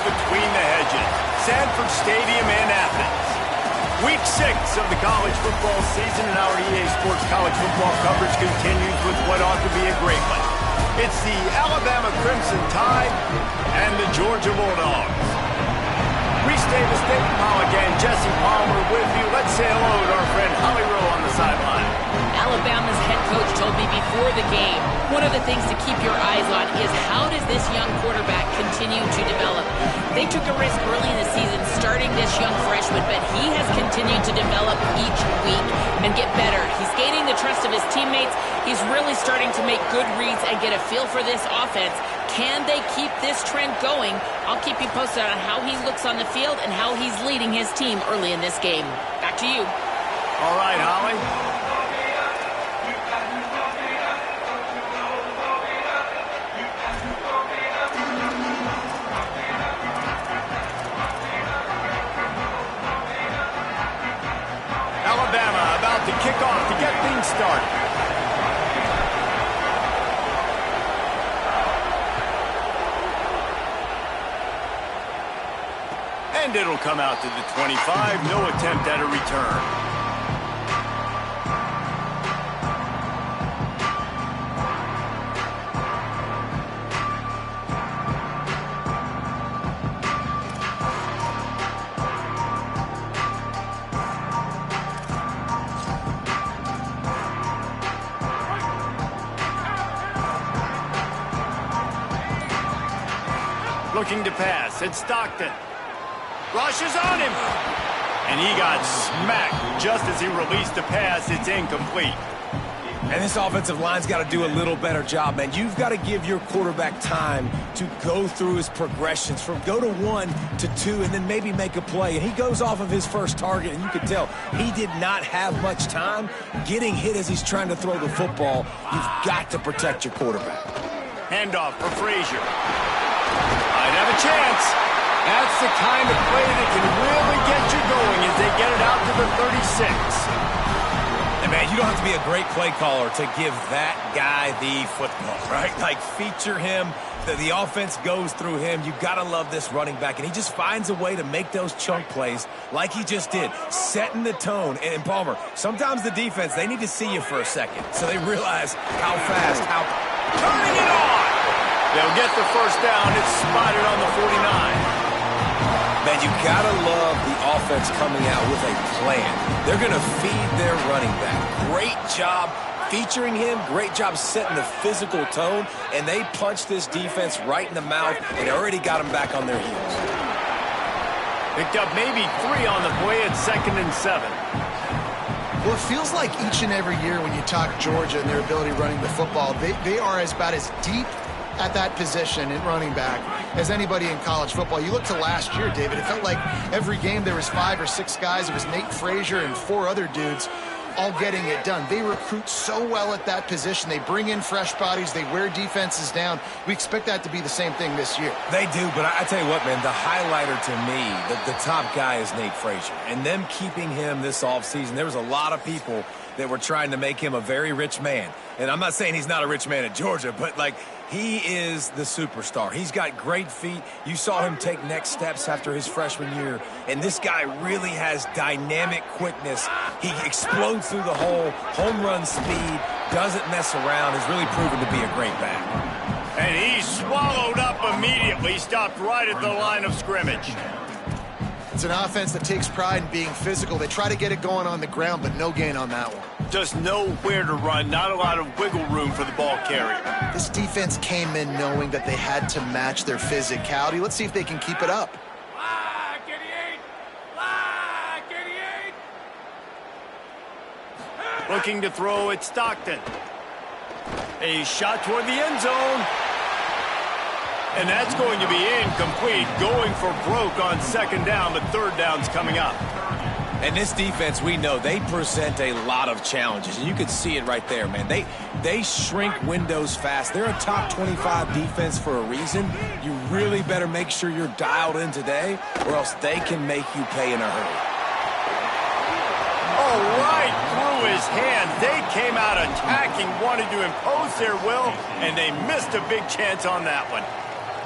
between the hedges. Sanford Stadium in Athens. Week 6 of the college football season, and our EA Sports college football coverage continues with what ought to be a great one. It's the Alabama Crimson Tide and the Georgia Bulldogs. Reese Davis, Dayton Pollock, and Jesse Palmer with you. Let's say hello to our friend Holly Rowe on the sideline. Alabama's head coach told me before the game, one of the things to keep your eyes on is how does this young quarterback continue to develop. They took a risk early in the season starting this young freshman, but he has continued to develop each week and get better. He's gaining the trust of his teammates. He's really starting to make good reads and get a feel for this offense. Can they keep this trend going? I'll keep you posted on how he looks on the field and how he's leading his team early in this game. Back to you. All right, Holly. Alabama about to kick off to get things started. And it'll come out to the 25. No attempt at a return. Looking to pass. It's Stockton. Rushes on him. And he got smacked just as he released the pass. It's incomplete. And this offensive line's got to do a little better job, man. You've got to give your quarterback time to go through his progressions from go to 1 to 2 and then maybe make a play. And he goes off of his first target, and you can tell he did not have much time getting hit as he's trying to throw the football. You've got to protect your quarterback. Handoff for Frazier. Might have a chance. That's the kind of play that can really get you going as they get it out to the 36. And man, you don't have to be a great play caller to give that guy the football, right? Like, feature him. The offense goes through him. You've got to love this running back. And he just finds a way to make those chunk plays like he just did, setting the tone. And Palmer, sometimes the defense, they need to see you for a second so they realize how fast, how turning it on. They'll get the first down. It's spotted on the 49. Man, you gotta love the offense coming out with a plan. They're gonna feed their running back. Great job featuring him. Great job setting the physical tone. And they punched this defense right in the mouth and already got them back on their heels. Picked up maybe 3 on the play at 2nd and 7. Well, it feels like each and every year when you talk Georgia and their ability running the football, they are about as deep at that position in running back as anybody in college football. You look to last year, David, it felt like every game there was 5 or 6 guys. It was Nate Frazier and 4 other dudes all getting it done. They recruit so well at that position. They bring in fresh bodies. They wear defenses down. We expect that to be the same thing this year. They do, but I tell you what, man, the highlighter to me, the top guy is Nate Frazier. And them keeping him this offseason, there was a lot of people that were trying to make him a very rich man. And I'm not saying he's not a rich man at Georgia, but, like, he is the superstar. He's got great feet. You saw him take next steps after his freshman year. And this guy really has dynamic quickness. He explodes through the hole, home run speed, doesn't mess around, has really proven to be a great back. And he's swallowed up immediately, stopped right at the line of scrimmage. It's an offense that takes pride in being physical. They try to get it going on the ground, but no gain on that one. Just know where to run, not a lot of wiggle room for the ball carrier. This defense came in knowing that they had to match their physicality. Let's see if they can keep it up. Looking to throw at Stockton. A shot toward the end zone. And that's going to be incomplete. Going for broke on 2nd down, but 3rd down's coming up. And this defense, we know, they present a lot of challenges. And you can see it right there, man. They shrink windows fast. They're a top 25 defense for a reason. You really better make sure you're dialed in today, or else they can make you pay in a hurry. Oh, right through his hands. They came out attacking, wanted to impose their will, and they missed a big chance on that one.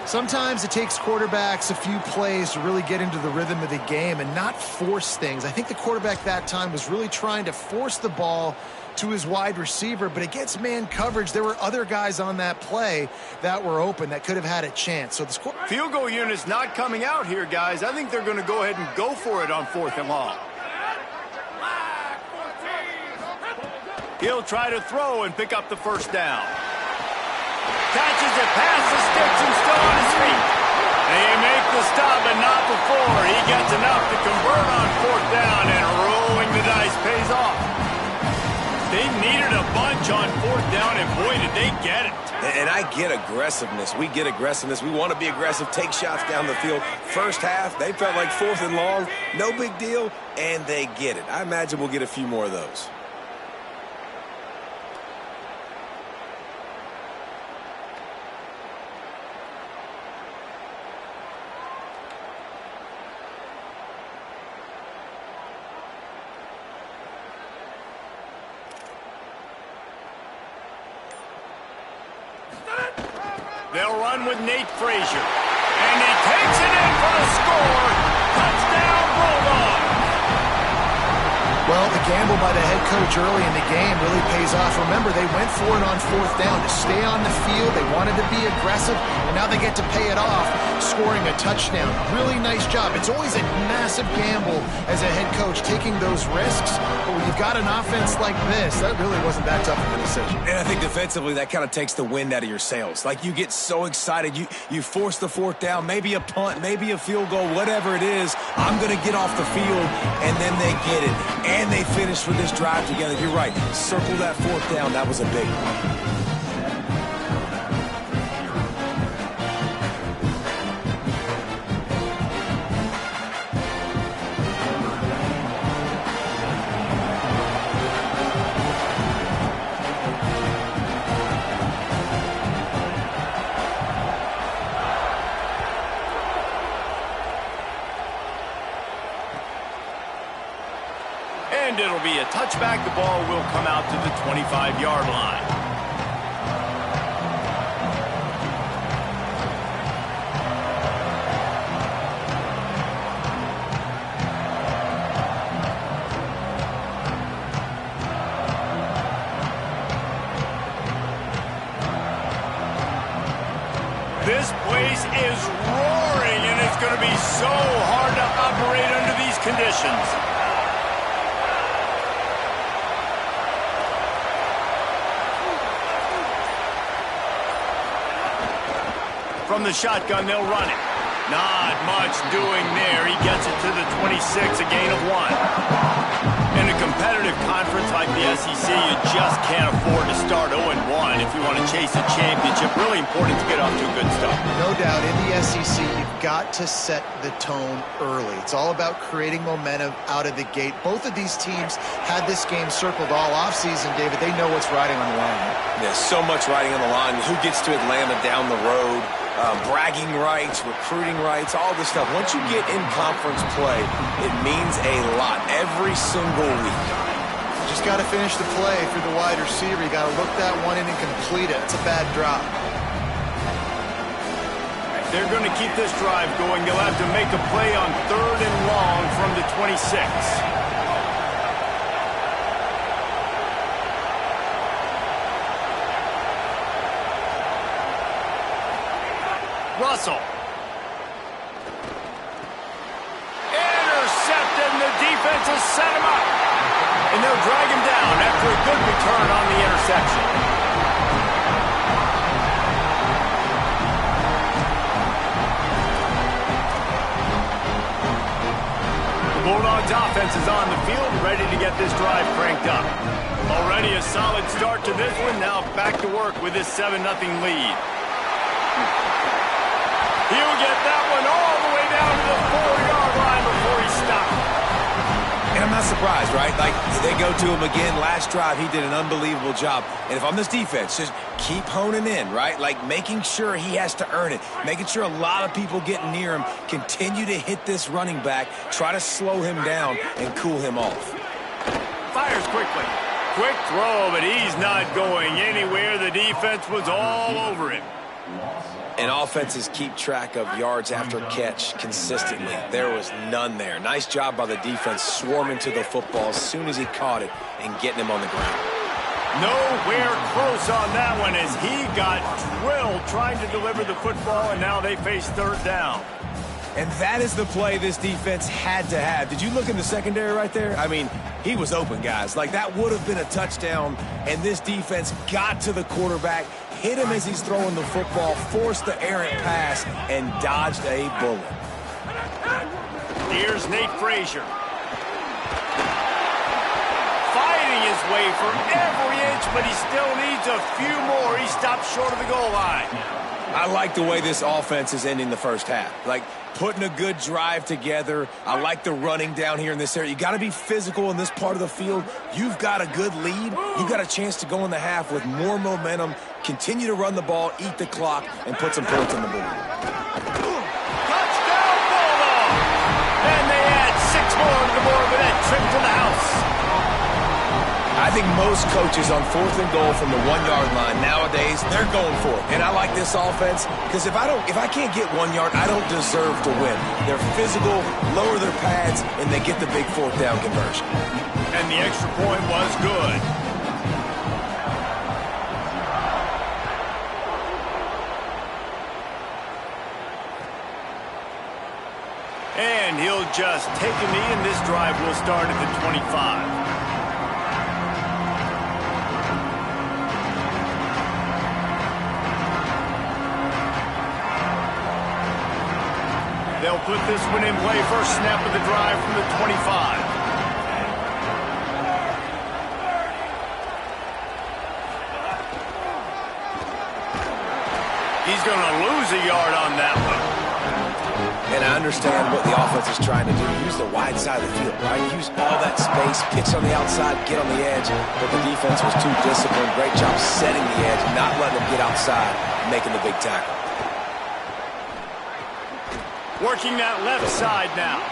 Sometimes it takes quarterbacks a few plays to really get into the rhythm of the game and not force things. I think the quarterback that time was really trying to force the ball to his wide receiver, but against man coverage, there were other guys on that play that were open that could have had a chance. So the field goal unit's not coming out here, guys. I think they're going to go ahead and go for it on 4th and long. He'll try to throw and pick up the first down. Catches it past the sticks and still on his feet. They make the stop, but not before he gets enough to convert on 4th down, and rolling the dice pays off. They needed a bunch on 4th down, and boy, did they get it. And I get aggressiveness. We get aggressiveness. We want to be aggressive, take shots down the field. First half, they felt like 4th and long, no big deal, and they get it. I imagine we'll get a few more of those. They'll run with Nate Frazier. And he takes it in for the score. Touchdown, Bulldogs. Well, the gamble by the head coach early in the game really pays off. Remember, they went for it on 4th down to stay on the field. They wanted to be aggressive, and now they get to pay it off, scoring a touchdown. Really nice job. It's always a massive gamble as a head coach taking those risks, but when you've got an offense like this, that really wasn't that tough of a decision. And I think defensively, that kind of takes the wind out of your sails. Like, you get so excited. You force the 4th down, maybe a punt, maybe a field goal, whatever it is. I'm going to get off the field, and then they get it. And they finish with this drive together. You're right. Circle that 4th down. That was a big one. And it'll be a touchback. The ball will come out to the 25-yard line. This place is roaring, and it's going to be so hard to operate under these conditions. From the shotgun, they'll run it. Not much doing there. He gets it to the 26, a gain of 1. In a competitive conference like the SEC, you just can't afford to start 0-1 if you want to chase a championship. Really important to get off to a good start. No doubt, in the SEC, you've got to set the tone early. It's all about creating momentum out of the gate. Both of these teams had this game circled all offseason, David. They know what's riding on the line. There's so much riding on the line. Who gets to Atlanta down the road? Bragging rights, recruiting rights, all this stuff. Once you get in conference play, it means a lot every single week. You just got to finish the play for the wide receiver. You got to look that one in and complete it. It's a bad drop. They're going to keep this drive going. They'll have to make a play on 3rd and long from the 26. Russell. Intercepted, and the defense has set him up. And they'll drag him down after a good return on the interception. The Bulldogs offense is on the field, ready to get this drive cranked up. Already a solid start to this one. Now back to work with this 7-0 lead. He'll get that one all the way down to the 4-yard line before he stopped. And I'm not surprised, right? Like, they go to him again. Last drive, he did an unbelievable job. And if I'm this defense, just keep honing in, right? Like, making sure he has to earn it. Making sure a lot of people get near him. Continue to hit this running back. Try to slow him down and cool him off. Fires quickly. Quick throw, but he's not going anywhere. The defense was all over him. And offenses keep track of yards after catch consistently. There was none there. Nice job by the defense swarming to the football as soon as he caught it and getting him on the ground. Nowhere close on that one as he got drilled trying to deliver the football, and now they face third down. And that is the play this defense had to have. Did you look in the secondary right there? I mean, he was open, guys. Like, that would have been a touchdown, and this defense got to the quarterback, hit him as he's throwing the football, forced the errant pass, and dodged a bullet. Here's Nate Frazier. Fighting his way for every inch, but he still needs a few more. He stopped short of the goal line. I like the way this offense is ending the first half. Like, putting a good drive together. I like the running down here in this area. You got to be physical in this part of the field. You've got a good lead. You've got a chance to go in the half with more momentum, continue to run the ball, eat the clock, and put some points on the board. Touchdown, Bulldog! And they add 6 more to the board with that trip to the house. I think most coaches on 4th and goal from the 1-yard line nowadays, they're going for it. And I like this offense because if I can't get 1 yard, I don't deserve to win. They're physical, lower their pads, and they get the big 4th down conversion. And the extra point was good. And he'll just take a knee, and this drive will start at the 25. They'll put this one in play. First snap of the drive from the 25. He's going to lose a yard on that one. And I understand what the offense is trying to do. Use the wide side of the field, right? Use all that space, pitch on the outside, get on the edge. But the defense was too disciplined. Great job setting the edge, not letting them get outside, making the big tackle. Working that left side now.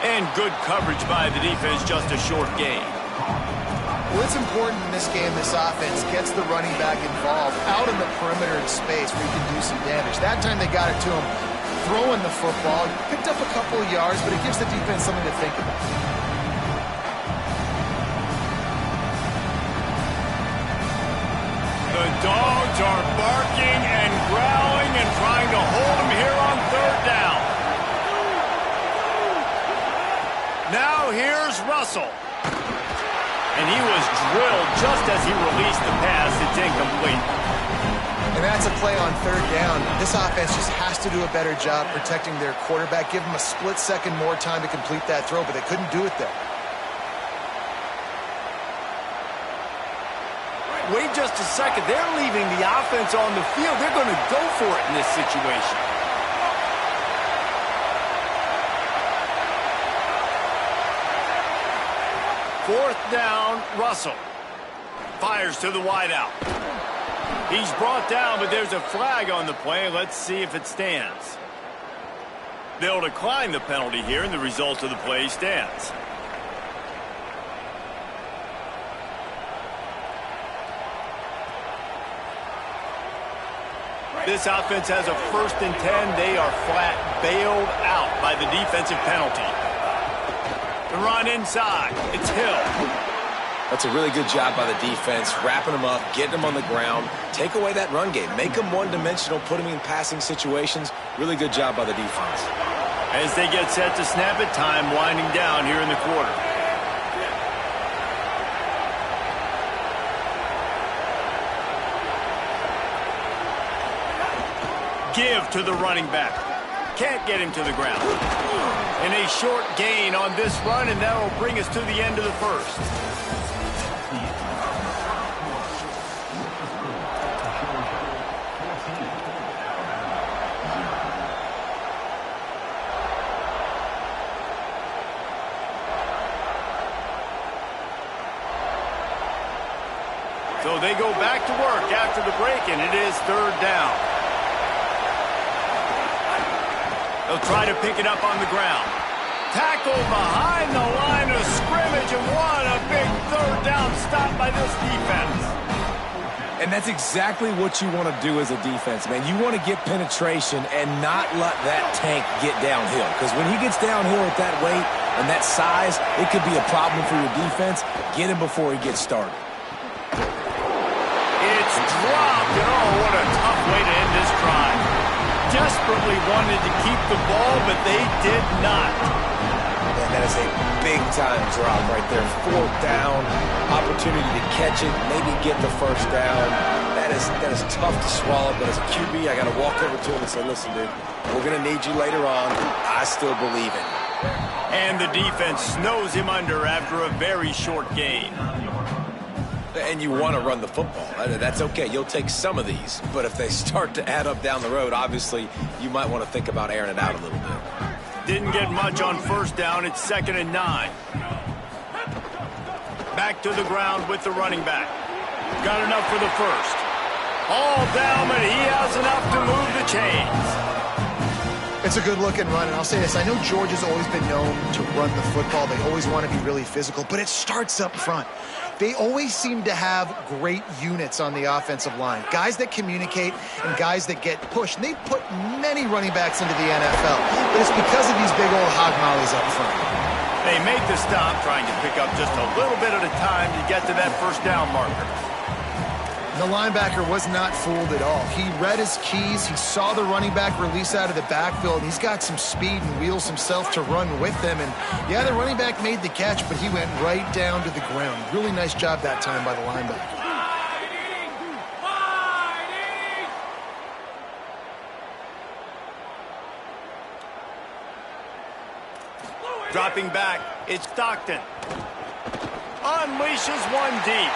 And good coverage by the defense, just a short gain. Well, it's important in this game, this offense gets the running back involved out in the perimeter in space where he can do some damage. That time they got it to him throwing the football. Picked up a couple of yards, but it gives the defense something to think about. The dogs are barking and growling and trying to hold him here on third down. Now here's Russell. And he was drilled just as he released the pass. It's incomplete. And that's a play on third down. This offense just has to do a better job protecting their quarterback. Give him a split second more time to complete that throw, but they couldn't do it there. Wait just a second. They're leaving the offense on the field. They're going to go for it in this situation. Fourth down, Russell. Fires to the wideout. He's brought down, but there's a flag on the play. Let's see if it stands. They'll decline the penalty here, and the result of the play stands. This offense has a 1st and 10. They are flat bailed out by the defensive penalty. The run inside. It's Hill. That's a really good job by the defense, wrapping them up, getting them on the ground. Take away that run game. Make them one-dimensional, put them in passing situations. Really good job by the defense. As they get set to snap it, time winding down here in the quarter. Give to the running back. Can't get him to the ground. And a short gain on this run, and that will bring us to the end of the first. So they go back to work after the break, and it is third down. They'll try to pick it up on the ground. Tackle behind the line of scrimmage, and what a big third down stop by this defense. And that's exactly what you want to do as a defense, man. You want to get penetration and not let that tank get downhill. Because when he gets downhill at that weight and that size, it could be a problem for your defense. Get him before he gets started. It's dropped, and oh, what a tough way to end this drive. Desperately wanted to keep the ball, but they did not. And that is a big-time drop right there. 4th down, opportunity to catch it, maybe get the first down. That is tough to swallow, but as a QB, I got to walk over to him and say, listen, dude, we're going to need you later on. I still believe in you. And the defense snows him under after a very short gain. And you want to run the football. That's okay. You'll take some of these. But if they start to add up down the road, obviously, you might want to think about airing it out a little bit. Didn't get much on first down. It's 2nd and 9. Back to the ground with the running back. Got enough for the first. All down, but he has enough to move the chains. It's a good-looking run, and I'll say this. I know Georgia's always been known to run the football. They always want to be really physical, but it starts up front. They always seem to have great units on the offensive line. Guys that communicate and guys that get pushed. And they put many running backs into the NFL, but it's because of these big old hog mollies up front. They make the stop, trying to pick up just a little bit at a time to get to that first down marker. The linebacker was not fooled at all. He read his keys. He saw the running back release out of the backfield. He's got some speed and wheels himself to run with them. And, yeah, the running back made the catch, but he went right down to the ground. Really nice job that time by the linebacker. Dropping back, it's Stockton. Unleashes one deep.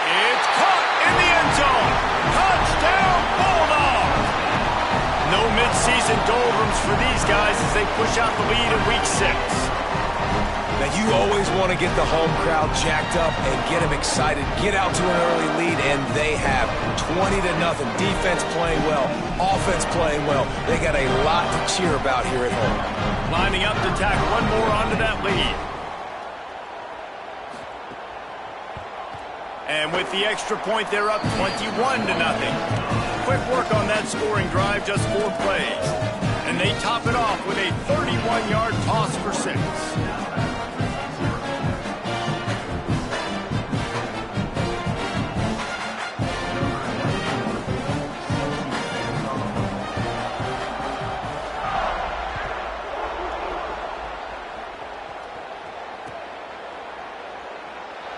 It's caught in the end zone. Touchdown, Bulldogs! No midseason doldrums for these guys as they push out the lead in Week 6. Now, you always want to get the home crowd jacked up and get them excited. Get out to an early lead, and they have 20-0. Defense playing well, offense playing well. They got a lot to cheer about here at home. Lining up to tack one more onto that lead. And with the extra point, they're up 21-0. Quick work on that scoring drive, just 4 plays. And they top it off with a 31-yard toss for 6.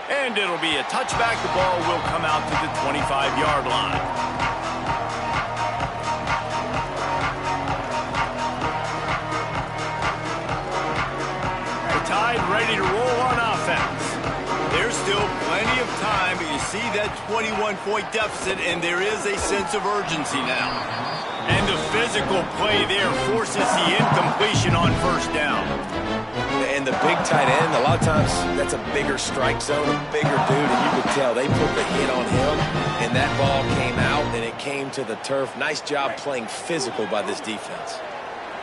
And it'll be a touchback. The ball will come out to the 25-yard line. The Tide ready to roll on offense. There's still plenty of time, but you see that 21-point deficit, and there is a sense of urgency now. And the physical play there forces the incompletion on first down. And the big tight end, a lot of times that's a bigger strike zone, a bigger dude, and you could tell they put the hit on him, and that ball came out, and it came to the turf. Nice job playing physical by this defense.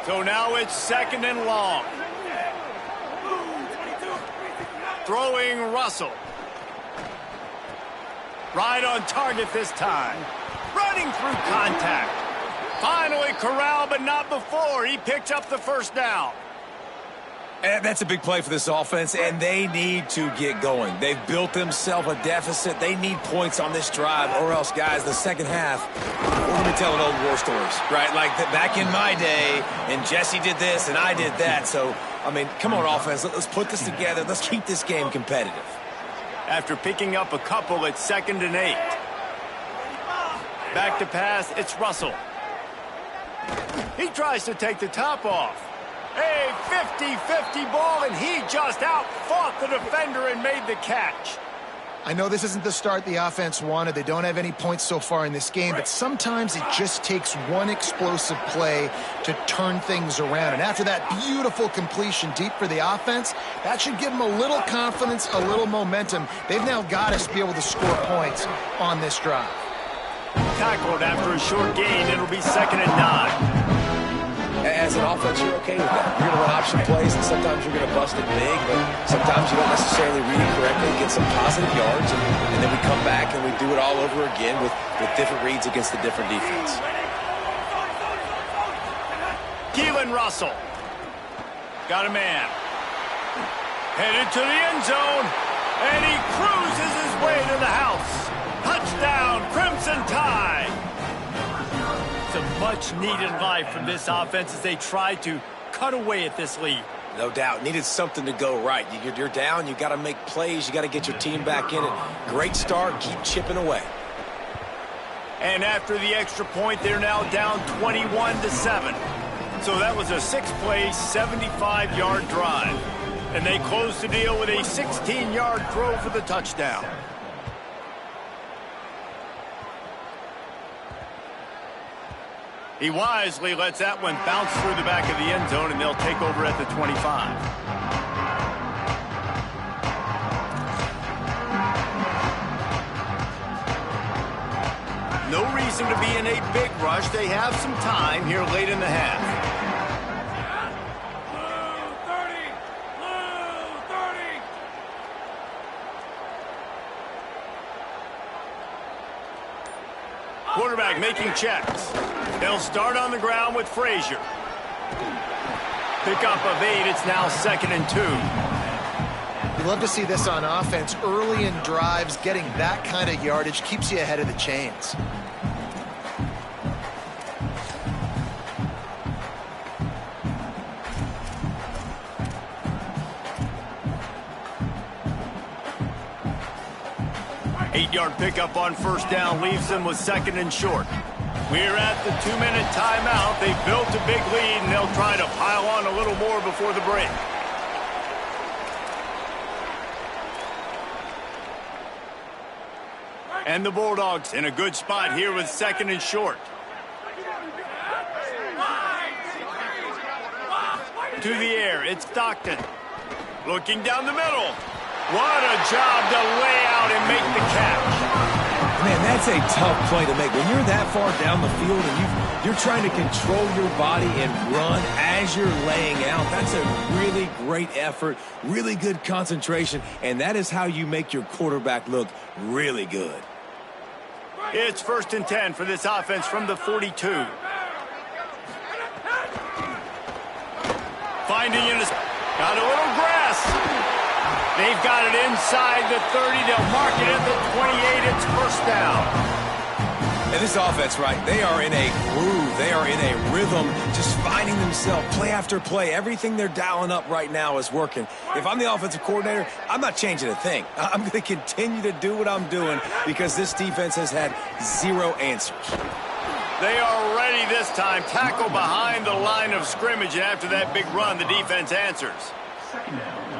So now it's 2nd and long. Throwing Russell. Right on target this time. Running through contact. Finally corralled, but not before. He picked up the first down. And that's a big play for this offense, and they need to get going. They've built themselves a deficit. They need points on this drive, or else, guys, the second half, we're going to be telling old war stories, right? Like back in my day, and Jesse did this, and I did that. So, I mean, come on, offense. Let's put this together. Let's keep this game competitive. After picking up a couple, it's 2nd and 8. Back to pass, it's Russell. He tries to take the top off. A 50-50 ball, and he just outfought the defender and made the catch. I know this isn't the start the offense wanted. They don't have any points so far in this game, but sometimes it just takes one explosive play to turn things around. And after that beautiful completion deep for the offense, that should give them a little confidence, a little momentum. They've now got to be able to score points on this drive. Tackled after a short gain. It'll be 2nd and 9. As an offense, you're okay with that. You're going to run option plays and say, sometimes you're going to bust it big, but sometimes you don't necessarily read it correctly, get some positive yards, and then we come back and we do it all over again with different reads against the different defense. Keelan Russell. Got a man. Headed to the end zone. And he cruises his way to the house. Touchdown, Crimson Tide. Some much-needed life from this offense as they try to cut away at this lead. No doubt. Needed something to go right. You're down. You got to make plays. You got to get your team back in it. Great start. Keep chipping away. And after the extra point, they're now down 21-7. So that was a 6-play, 75-yard drive. And they close the deal with a 16-yard throw for the touchdown. He wisely lets that one bounce through the back of the end zone, and they'll take over at the 25. No reason to be in a big rush. They have some time here late in the half. Quarterback making checks. They'll start on the ground with Frazier. Pickup of 8. It's now 2nd and 2. You love to see this on offense. Early in drives, getting that kind of yardage keeps you ahead of the chains. Eight-yard pickup on first down leaves them with 2nd and short. We're at the 2-minute timeout. They built a big lead, and they'll try to pile on a little more before the break. And the Bulldogs in a good spot here with 2nd and short. To the air, it's Stockton. Looking down the middle. What a job to lay out and make the catch. Man, that's a tough play to make. When you're that far down the field and you're trying to control your body and run as you're laying out, that's a really great effort, really good concentration, and that is how you make your quarterback look really good. It's 1st and 10 for this offense from the 42. Finding it, got a little grass. They've got it inside the 30. They'll mark it at the 28. It's first down. And this offense, right, they are in a groove. They are in a rhythm, just finding themselves play after play. Everything they're dialing up right now is working. If I'm the offensive coordinator, I'm not changing a thing. I'm going to continue to do what I'm doing because this defense has had zero answers. They are ready this time. Tackle behind the line of scrimmage, and after that big run, the defense answers.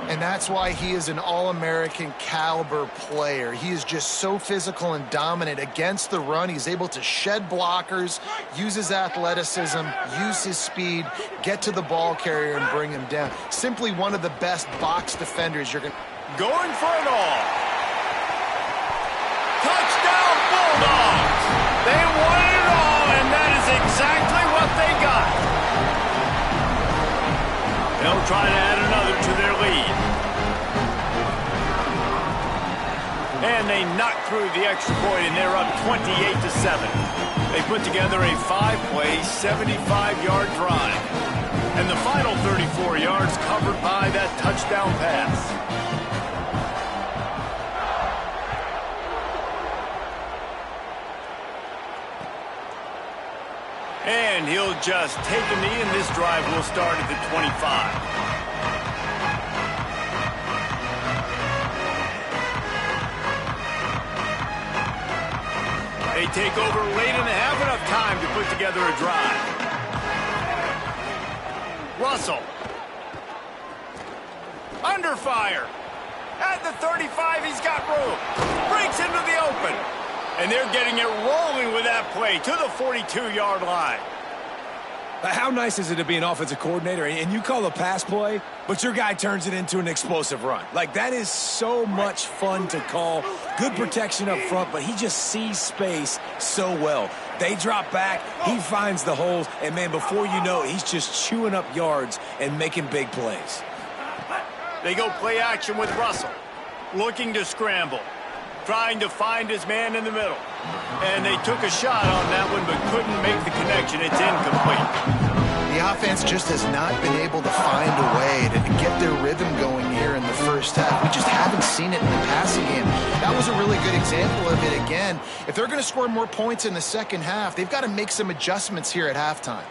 And that's why he is an All-American caliber player. He is just so physical and dominant against the run. He's able to shed blockers, use his athleticism, use his speed, get to the ball carrier and bring him down. Simply one of the best box defenders you're going to... Going for it all. Touchdown Bulldogs. They won it all, and that is exactly what they got. They'll try to add another to their lead. And they knock through the extra point, and they're up 28-7. They put together a 5-play, 75-yard drive. And the final 34 yards covered by that touchdown pass. And he'll just take a knee, and this drive will start at the 25. They take over late and have enough time to put together a drive. Russell. Under fire. At the 35, he's got room. Breaks into the open. And they're getting it rolling with that play to the 42-yard line. How nice is it to be an offensive coordinator and you call a pass play, but your guy turns it into an explosive run? Like, that is so much fun to call. Good protection up front, but he just sees space so well. They drop back, he finds the holes, and, man, before you know it, he's just chewing up yards and making big plays. They go play action with Russell. Looking to scramble. Trying to find his man in the middle. And they took a shot on that one, but couldn't make the connection. It's incomplete. The offense just has not been able to find a way to get their rhythm going here in the first half. We just haven't seen it in the passing game. That was a really good example of it again. If they're going to score more points in the second half, they've got to make some adjustments here at halftime.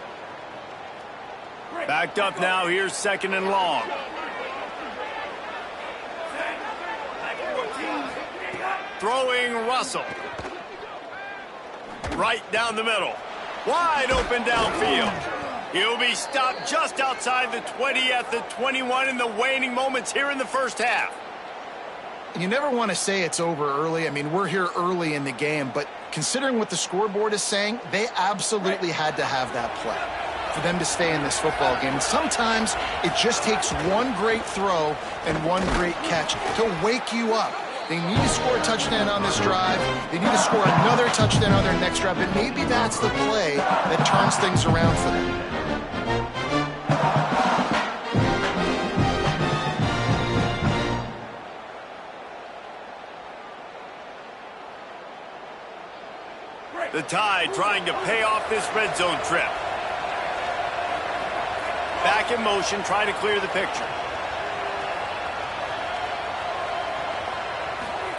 Backed up now. Here's 2nd and long. Throwing Russell. Right down the middle. Wide open downfield. He'll be stopped just outside the 20 at the 21 in the waning moments here in the first half. You never want to say it's over early. I mean, we're here early in the game, but considering what the scoreboard is saying, they absolutely had to have that play for them to stay in this football game. And sometimes it just takes one great throw and one great catch to wake you up. They need to score a touchdown on this drive. They need to score another touchdown on their next drive, and maybe that's the play that turns things around for them. The Tide trying to pay off this red zone trip. Back in motion, trying to clear the picture.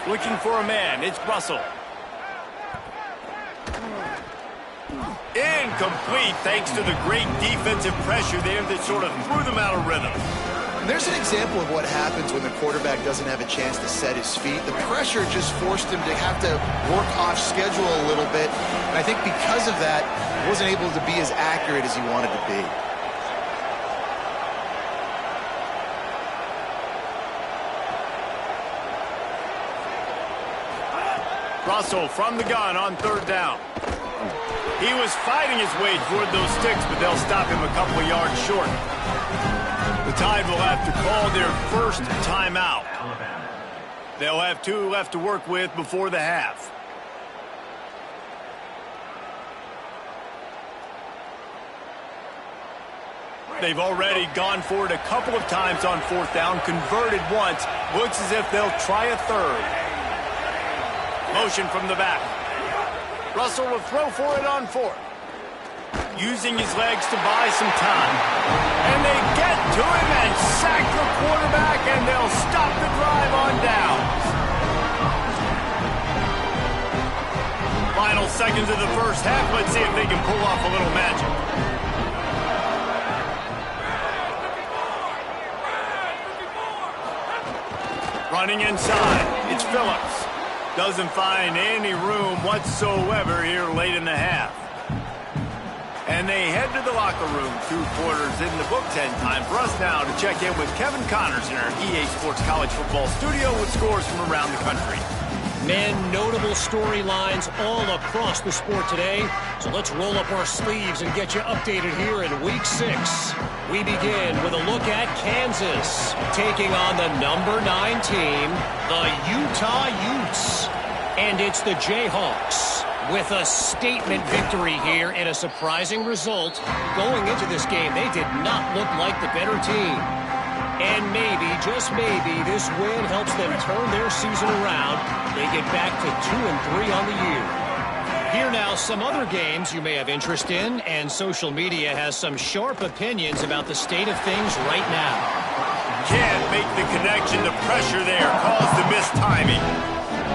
Looking for a man. It's Russell. Incomplete thanks to the great defensive pressure there that sort of threw them out of rhythm. And there's an example of what happens when the quarterback doesn't have a chance to set his feet. The pressure just forced him to have to work off schedule a little bit. And I think because of that, he wasn't able to be as accurate as he wanted to be. Russell from the gun on 3rd down. He was fighting his way toward those sticks, but they'll stop him a couple of yards short. The Tide will have to call their first timeout. They'll have 2 left to work with before the half. They've already gone for it a couple of times on 4th down, converted once. Looks as if they'll try a 3rd. Motion from the back. Russell will throw for it on 4th. Using his legs to buy some time. And they get to him and sack the quarterback, and they'll stop the drive on downs. Final seconds of the first half. Let's see if they can pull off a little magic. Running inside. It's Phillips. Doesn't find any room whatsoever here late in the half. And they head to the locker room. 2 quarters in the books, and time for us now to check in with Kevin Connors in our EA Sports College Football studio with scores from around the country. Men, notable storylines all across the sport today. So let's roll up our sleeves and get you updated here in Week 6. We begin with a look at Kansas taking on the number 9 team, the Utah Utes. And it's the Jayhawks with a statement victory here and a surprising result. Going into this game, they did not look like the better team. And maybe, just maybe, this win helps them turn their season around. They get back to 2-3 on the year. Here now, some other games you may have interest in, and social media has some sharp opinions about the state of things right now. Can't make the connection. The pressure there caused the missed timing.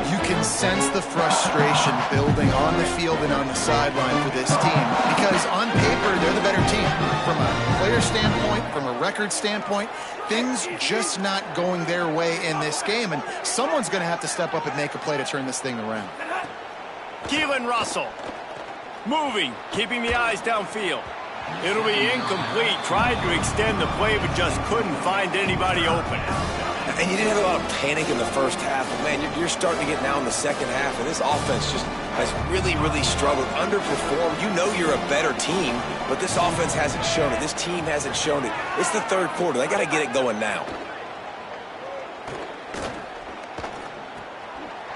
You can sense the frustration building on the field and on the sideline for this team because on paper, they're the better team. From a player standpoint, from a record standpoint, things just not going their way in this game, and someone's going to have to step up and make a play to turn this thing around. Keelan Russell moving, keeping the eyes downfield. It'll be incomplete. Tried to extend the play, but just couldn't find anybody open. And you didn't have a lot of panic in the first half, but man, you're starting to get now in the second half, and this offense just has really, really struggled, underperformed. You know you're a better team, but this offense hasn't shown it. This team hasn't shown it. It's the 3rd quarter. They got to get it going now.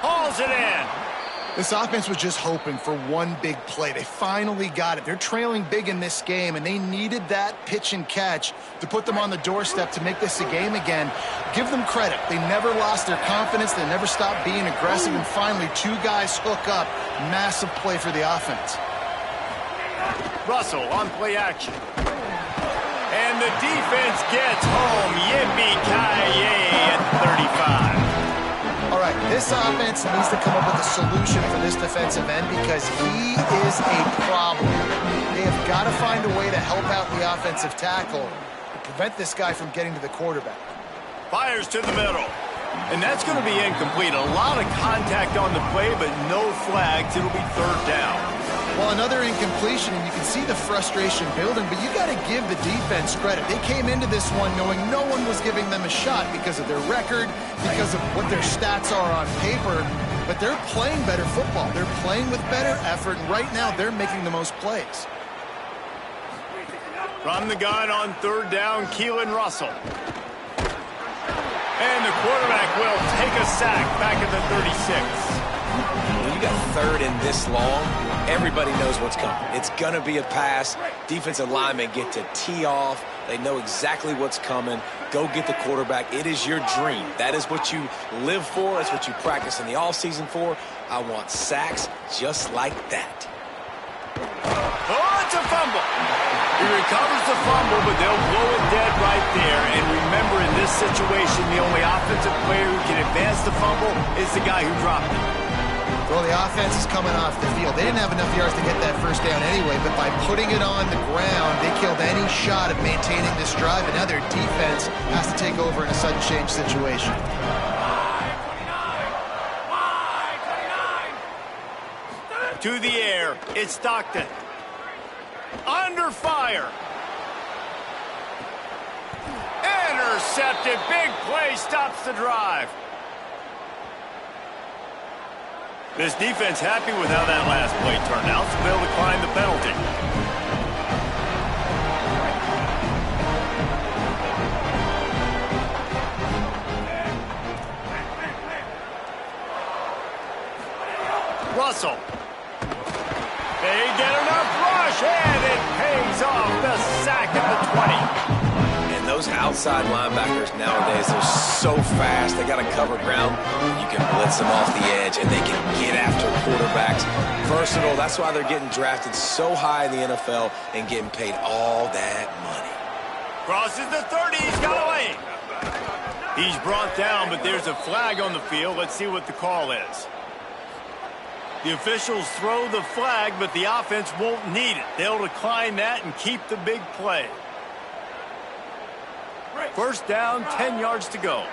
Hauls it in. This offense was just hoping for one big play. They finally got it. They're trailing big in this game, and they needed that pitch and catch to put them on the doorstep to make this a game again. Give them credit. They never lost their confidence. They never stopped being aggressive, and finally, two guys hook up. Massive play for the offense. Russell on play action. And the defense gets home. Yippee-ki-yay at 35. All right, this offense needs to come up with a solution for this defensive end because he is a problem. They have got to find a way to help out the offensive tackle to prevent this guy from getting to the quarterback. Fires to the middle. And that's going to be incomplete. A lot of contact on the play, but no flags. It'll be third down. Well, another incompletion, and you can see the frustration building, but you got to give the defense credit. They came into this one knowing no one was giving them a shot because of their record, because of what their stats are on paper, but they're playing better football. They're playing with better effort, and right now they're making the most plays. From the gun on third down, Keelan Russell. And the quarterback will take a sack back at the 36. When you got third and this long, everybody knows what's coming. It's going to be a pass. Defensive linemen get to tee off. They know exactly what's coming. Go get the quarterback. It is your dream. That is what you live for. That's what you practice in the offseason for. I want sacks just like that. Oh, it's a fumble. He recovers the fumble, but they'll blow it dead right there. And remember, in this situation, the only offensive player who can advance the fumble is the guy who dropped it. Well, the offense is coming off the field. They didn't have enough yards to get that first down anyway, but by putting it on the ground, they killed any shot of maintaining this drive, and now their defense has to take over in a sudden change situation. To the air, it's Stockton. Under fire. Intercepted. Big play stops the drive. This defense happy with how that last play turned out, so they'll decline the penalty. Russell. They get enough rush, and it pays off the sack at the 20. And those outside linebackers nowadays, they're so fast. They got to cover ground. You can blitz them off the edge, and they can get after quarterbacks. Versatile. That's why they're getting drafted so high in the NFL and getting paid all that money. Crosses the 30. He's got away. He's brought down, but there's a flag on the field. Let's see what the call is. The officials throw the flag, but the offense won't need it. They'll decline that and keep the big play. First down, 10 yards to go.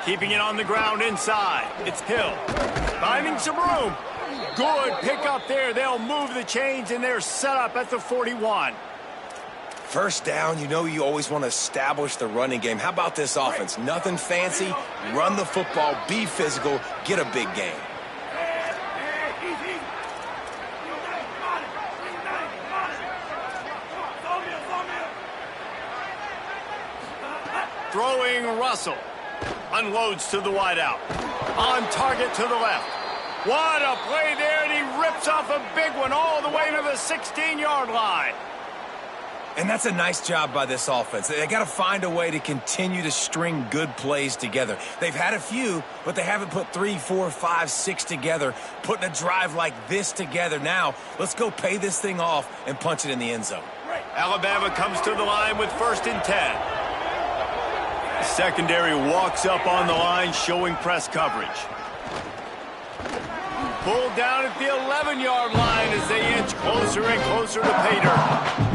Keeping it on the ground inside. It's Hill. Finding some room. Good pick up there. They'll move the chains, and they're set up at the 41. First down, you know you always want to establish the running game. How about this offense? Nothing fancy. Run the football, be physical, get a big game. Throwing Russell. Unloads to the wideout. On target to the left. What a play there, and he rips off a big one all the way to the 16-yard line. And that's a nice job by this offense. They got to find a way to continue to string good plays together. They've had a few, but they haven't put 3, 4, 5, 6 together, putting a drive like this together. Now, let's go pay this thing off and punch it in the end zone. Alabama comes to the line with 1st and 10. The secondary walks up on the line, showing press coverage. Pulled down at the 11-yard line as they inch closer and closer to pay dirt.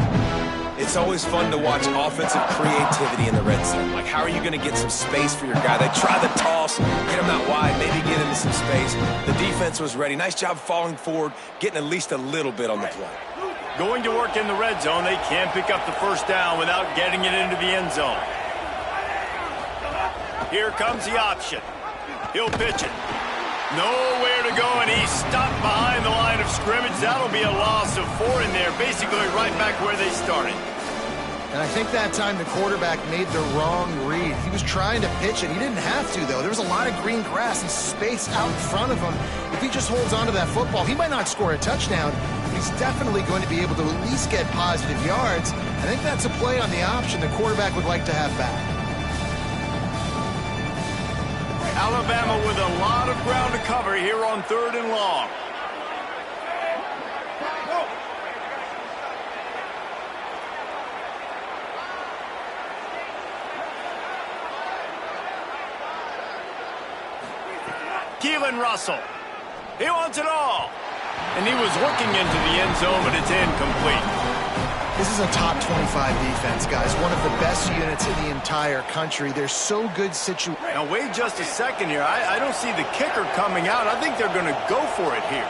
It's always fun to watch offensive creativity in the red zone. Like, how are you going to get some space for your guy? They try the toss, get him out wide, maybe get into some space. The defense was ready. Nice job falling forward, getting at least a little bit on the play. Going to work in the red zone, they can't pick up the first down without getting it into the end zone. Here comes the option. He'll pitch it. Nowhere to go, and he's stopped behind the line of scrimmage. That'll be a loss of 4 in there, basically right back where they started. And I think that time the quarterback made the wrong read. He was trying to pitch it. He didn't have to, though. There was a lot of green grass and space out in front of him. If he just holds on to that football, he might not score a touchdown, but he's definitely going to be able to at least get positive yards. I think that's a play on the option the quarterback would like to have back. Alabama with a lot of ground to cover here on 3rd and long. Keelan Russell. He wants it all. And he was looking into the end zone, but it's incomplete. This is a top 25 defense, guys. One of the best units in the entire country. They're so good situation. Now, wait just a second here. I don't see the kicker coming out. I think they're going to go for it here.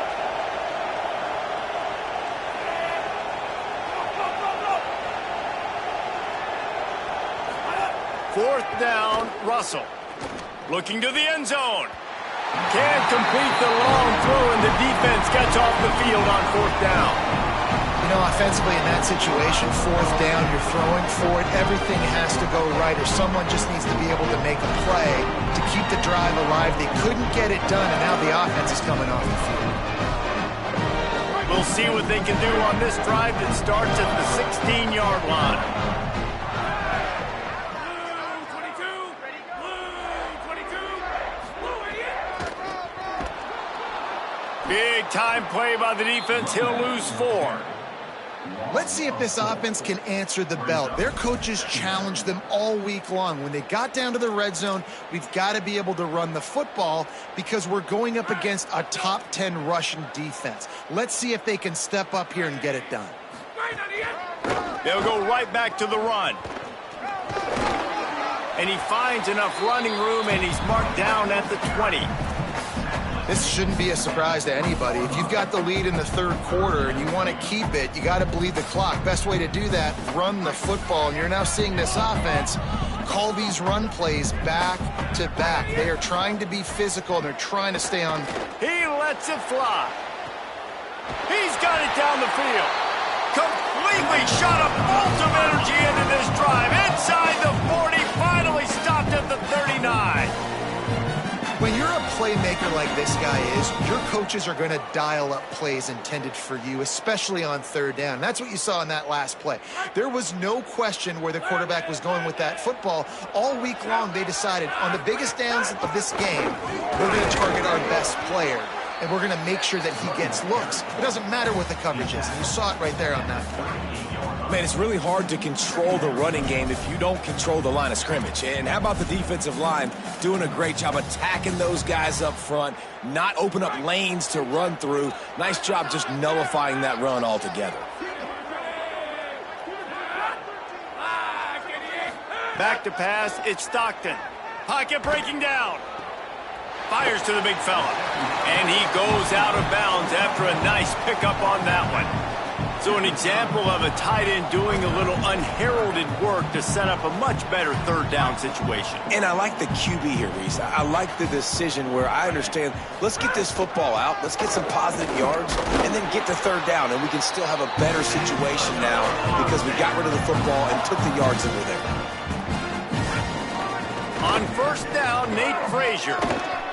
Fourth down, Russell. Looking to the end zone. Can't complete the long throw, and the defense gets off the field on 4th down. You know, offensively in that situation, 4th down, you're throwing for it. Everything has to go right, or someone just needs to be able to make a play to keep the drive alive. They couldn't get it done, and now the offense is coming off the field. We'll see what they can do on this drive that starts at the 16-yard line. Big time play by the defense. He'll lose 4. Let's see if this offense can answer the bell. Their coaches challenged them all week long. When they got down to the red zone, we've got to be able to run the football because we're going up against a top 10 rushing defense. Let's see if they can step up here and get it done. They'll go right back to the run. And he finds enough running room, and he's marked down at the 20. This shouldn't be a surprise to anybody. If you've got the lead in the 3rd quarter and you want to keep it, you got to bleed the clock. Best way to do that, run the football. And you're now seeing this offense call these run plays back to back. They are trying to be physical, and they're trying to stay on. He lets it fly. He's got it down the field. Completely shot a bolt of energy into this drive. Inside the 40, finally stopped at the 39. When you're a playmaker like this guy is, your coaches are going to dial up plays intended for you, especially on 3rd down. That's what you saw in that last play. There was no question where the quarterback was going with that football. All week long, they decided on the biggest downs of this game, we're going to target our best player, and we're going to make sure that he gets looks. It doesn't matter what the coverage is. You saw it right there on that play. Man, it's really hard to control the running game if you don't control the line of scrimmage. And how about the defensive line doing a great job attacking those guys up front, not open up lanes to run through. Nice job just nullifying that run altogether. Back to pass, it's Stockton. Pocket breaking down. Fires to the big fella. And he goes out of bounds after a nice pickup on that one. So an example of a tight end doing a little unheralded work to set up a much better 3rd down situation. And I like the QB here, Reese. I like the decision where I understand, let's get this football out, let's get some positive yards, and then get to 3rd down, and we can still have a better situation now because we got rid of the football and took the yards that were there. On 1st down, Nate Frazier.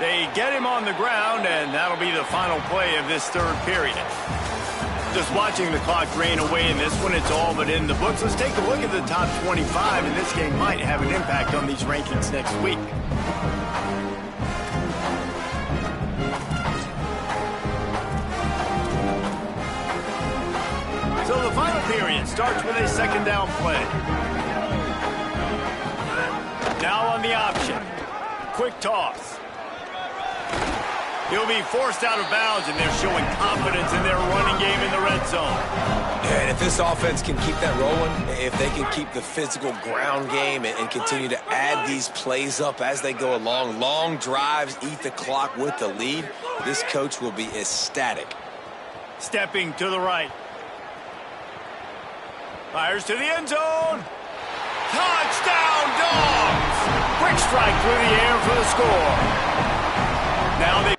They get him on the ground, and that'll be the final play of this 3rd period. Just watching the clock drain away in this one, it's all but in the books. Let's take a look at the top 25, and this game might have an impact on these rankings next week. So the final period starts with a 2nd down play. Now on the option. Quick toss. He'll be forced out of bounds, and they're showing confidence in their running game in the red zone. And if this offense can keep that rolling, if they can keep the physical ground game and continue to add these plays up as they go along, long drives, eat the clock with the lead, this coach will be ecstatic. Stepping to the right. Fires to the end zone. Touchdown, Dogs! Quick strike through the air for the score. Now they